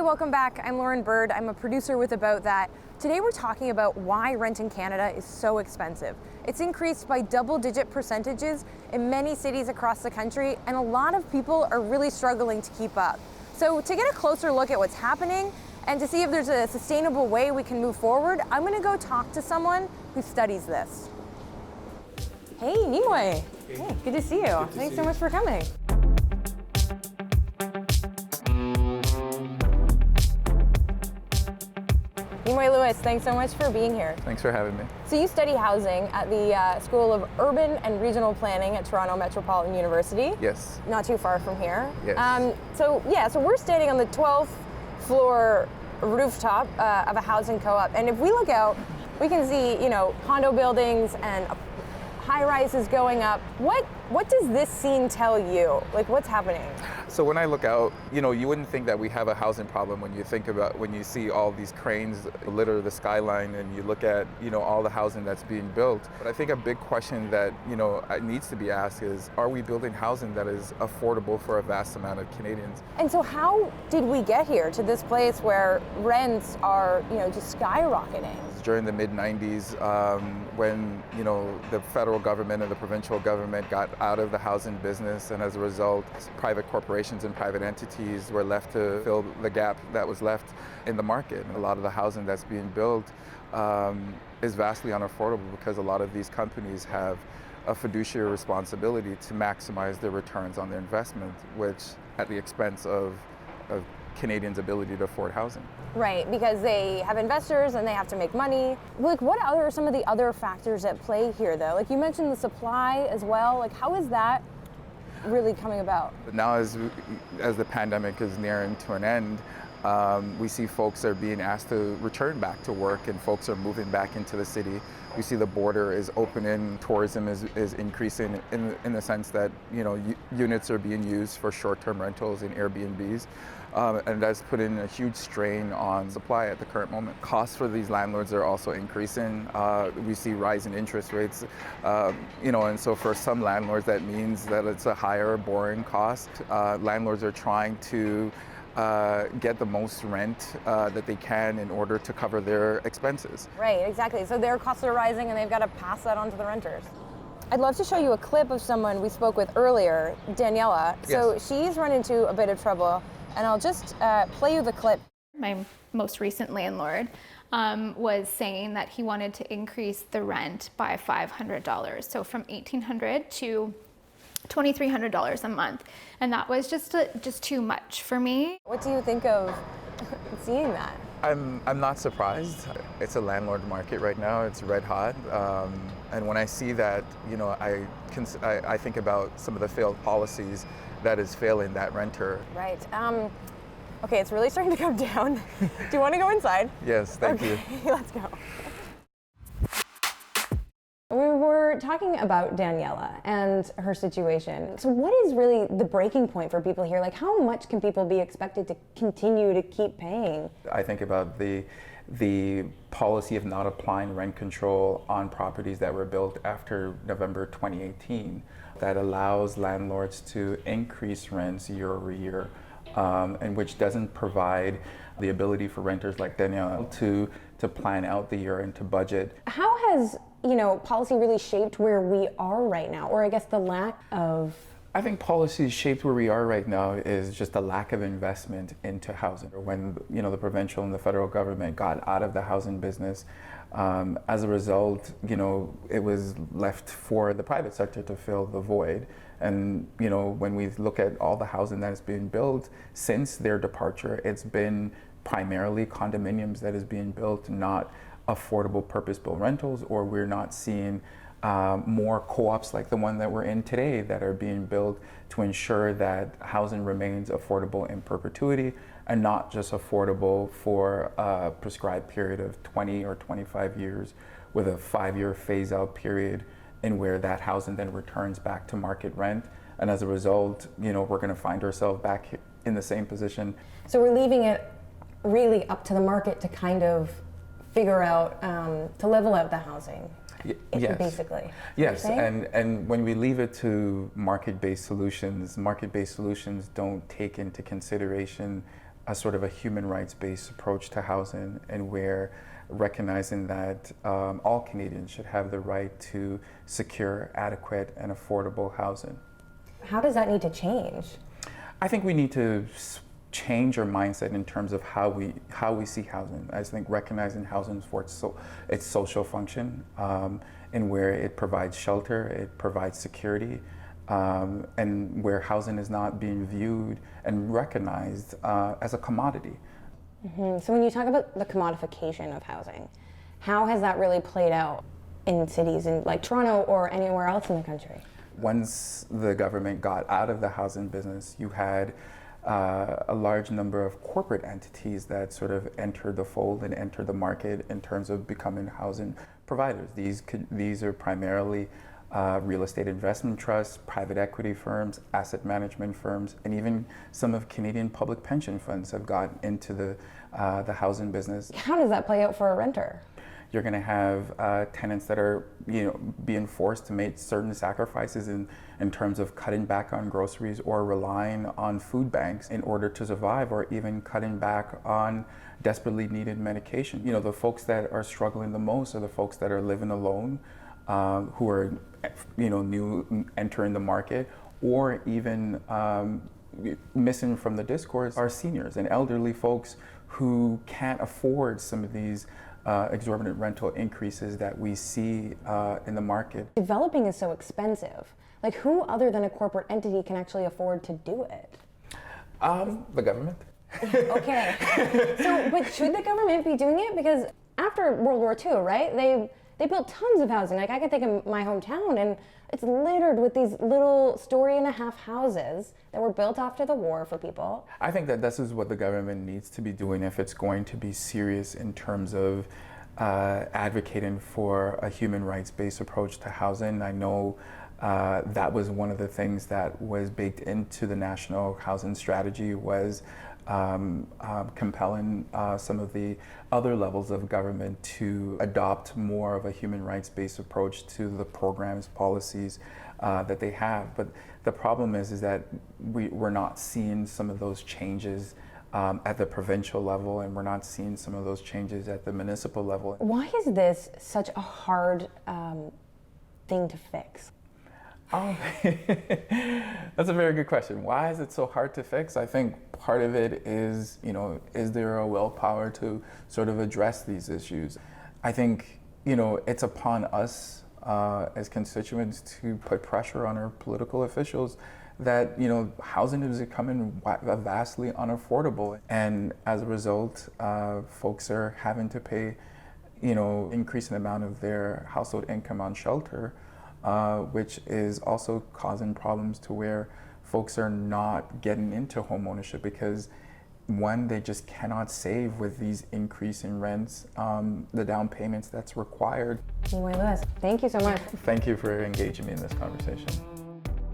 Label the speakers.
Speaker 1: welcome back. I'm Lauren Bird. I'm a producer with About That. Today we're talking about why rent in Canada is so expensive. It's increased by double-digit percentages in many cities across the country, and a lot of people are really struggling to keep up. So to get a closer look at what's happening and to see if there's a sustainable way we can move forward, I'm going to go talk to someone who studies this. Hey, Nemoy. Hey, good to see you. Thanks so much for coming. Nemoy Lewis, thanks so much for being here.
Speaker 2: Thanks for having me.
Speaker 1: So you study housing at the School of Urban and Regional Planning at Toronto Metropolitan University.
Speaker 2: Yes.
Speaker 1: Not too far from here.
Speaker 2: Yes.
Speaker 1: So we're standing on the 12th floor rooftop of a housing co-op, and if we look out, we can see, condo buildings and high-rises going up. What does this scene tell you? Like, what's happening?
Speaker 2: So when I look out, you wouldn't think that we have a housing problem when you see all these cranes litter the skyline and you look at, all the housing that's being built. But I think a big question that, needs to be asked is, are we building housing that is affordable for a vast amount of Canadians?
Speaker 1: And so how did we get here to this place where rents are, just skyrocketing?
Speaker 2: During the mid-90s, when, the federal government and the provincial government got out of the housing business, and as a result, private corporations and private entities were left to fill the gap that was left in the market. A lot of the housing that's being built is vastly unaffordable because a lot of these companies have a fiduciary responsibility to maximize their returns on their investment, which at the expense of Canadians' ability to afford housing.
Speaker 1: Right, because they have investors and they have to make money. Like, what are some of the other factors at play here, though? Like, you mentioned the supply as well. Like, how is that really coming about?
Speaker 2: Now, as the pandemic is nearing to an end, we see folks are being asked to return back to work and folks are moving back into the city. We see the border is opening, tourism is increasing in the sense that, units are being used for short-term rentals and Airbnbs. And that's putting a huge strain on supply at the current moment. Costs for these landlords are also increasing. We see rising interest rates, and so for some landlords that means that it's a higher borrowing cost. Landlords are trying to get the most rent that they can in order to cover their expenses.
Speaker 1: Right, exactly. So their costs are rising and they've got to pass that on to the renters. I'd love to show you a clip of someone we spoke with earlier, Daniela. So
Speaker 2: Yes.
Speaker 1: She's run into a bit of trouble, and I'll just play you the clip.
Speaker 3: My most recent landlord was saying that he wanted to increase the rent by $500, so from $1,800 to $2,300 a month, and that was just too much for me.
Speaker 1: What do you think of seeing that?
Speaker 2: I'm not surprised. It's a landlord market right now. It's red hot, and when I see that, I think about some of the failed policies that is failing that renter.
Speaker 1: Right. Okay, it's really starting to come down. Do you want to go inside?
Speaker 2: Yes, thank you.
Speaker 1: Let's go. We were talking about Daniela and her situation. So what is really the breaking point for people here? Like, how much can people be expected to continue to keep paying?
Speaker 2: I think about the policy of not applying rent control on properties that were built after November 2018 that allows landlords to increase rents year over year, and which doesn't provide the ability for renters like Danielle to plan out the year and to budget.
Speaker 1: How has policy really shaped where we are right now, or I guess the lack of?
Speaker 2: I think policy shaped where we are right now is just a lack of investment into housing. When the provincial and the federal government got out of the housing business, as a result, it was left for the private sector to fill the void. And when we look at all the housing that is being built since their departure, it's been primarily condominiums that is being built, not affordable purpose-built rentals, or we're not seeing more co-ops like the one that we're in today that are being built to ensure that housing remains affordable in perpetuity and not just affordable for a prescribed period of 20 or 25 years with a 5-year phase-out period in where that housing then returns back to market rent. And as a result, we're going to find ourselves back in the same position.
Speaker 1: So we're leaving it really up to the market to kind of figure out, to level out the housing.
Speaker 2: Yes.
Speaker 1: Basically.
Speaker 2: Yes, and when we leave it to market-based solutions don't take into consideration a sort of a human rights-based approach to housing, and where recognizing that all Canadians should have the right to secure, adequate, and affordable housing.
Speaker 1: How does that need to change?
Speaker 2: I think we need to change our mindset in terms of how we see housing. I think recognizing housing for its social function, and where it provides shelter, it provides security, and where housing is not being viewed and recognized as a commodity.
Speaker 1: Mm-hmm. So when you talk about the commodification of housing, how has that really played out in cities in like Toronto or anywhere else in the country?
Speaker 2: Once the government got out of the housing business, you had a large number of corporate entities that sort of entered the fold and entered the market in terms of becoming housing providers. These are primarily real estate investment trusts, private equity firms, asset management firms, and even some of Canadian public pension funds have gotten into the housing business.
Speaker 1: How does that play out for a renter?
Speaker 2: You're going to have tenants that are, being forced to make certain sacrifices in terms of cutting back on groceries or relying on food banks in order to survive, or even cutting back on desperately needed medication. The folks that are struggling the most are the folks that are living alone, who are, new entering the market, or even missing from the discourse are seniors and elderly folks who can't afford some of these exorbitant rental increases that we see in the market.
Speaker 1: Developing is so expensive. Like, who other than a corporate entity can actually afford to do it?
Speaker 2: The government.
Speaker 1: Okay. But should the government be doing it? Because after World War II, right, they built tons of housing. Like, I can think of my hometown, and it's littered with these little story-and-a-half houses that were built after the war for people.
Speaker 2: I think that this is what the government needs to be doing if it's going to be serious in terms of advocating for a human rights-based approach to housing. I know that was one of the things that was baked into the National Housing Strategy, was compelling some of the other levels of government to adopt more of a human rights-based approach to the programs, policies that they have. But the problem is that we're not seeing some of those changes at the provincial level, and we're not seeing some of those changes at the municipal level.
Speaker 1: Why is this such a hard thing to fix?
Speaker 2: That's a very good question. Why is it so hard to fix? I think part of it is, is there a willpower to sort of address these issues? I think, it's upon us as constituents to put pressure on our political officials that, housing is becoming vastly unaffordable. And as a result, folks are having to pay, increasing amount of their household income on shelter, which is also causing problems to where folks are not getting into home ownership because, one, they just cannot save with these increasing rents, the down payments that's required.
Speaker 1: Nemoy Lewis, thank you so much.
Speaker 2: Thank you for engaging me in this conversation.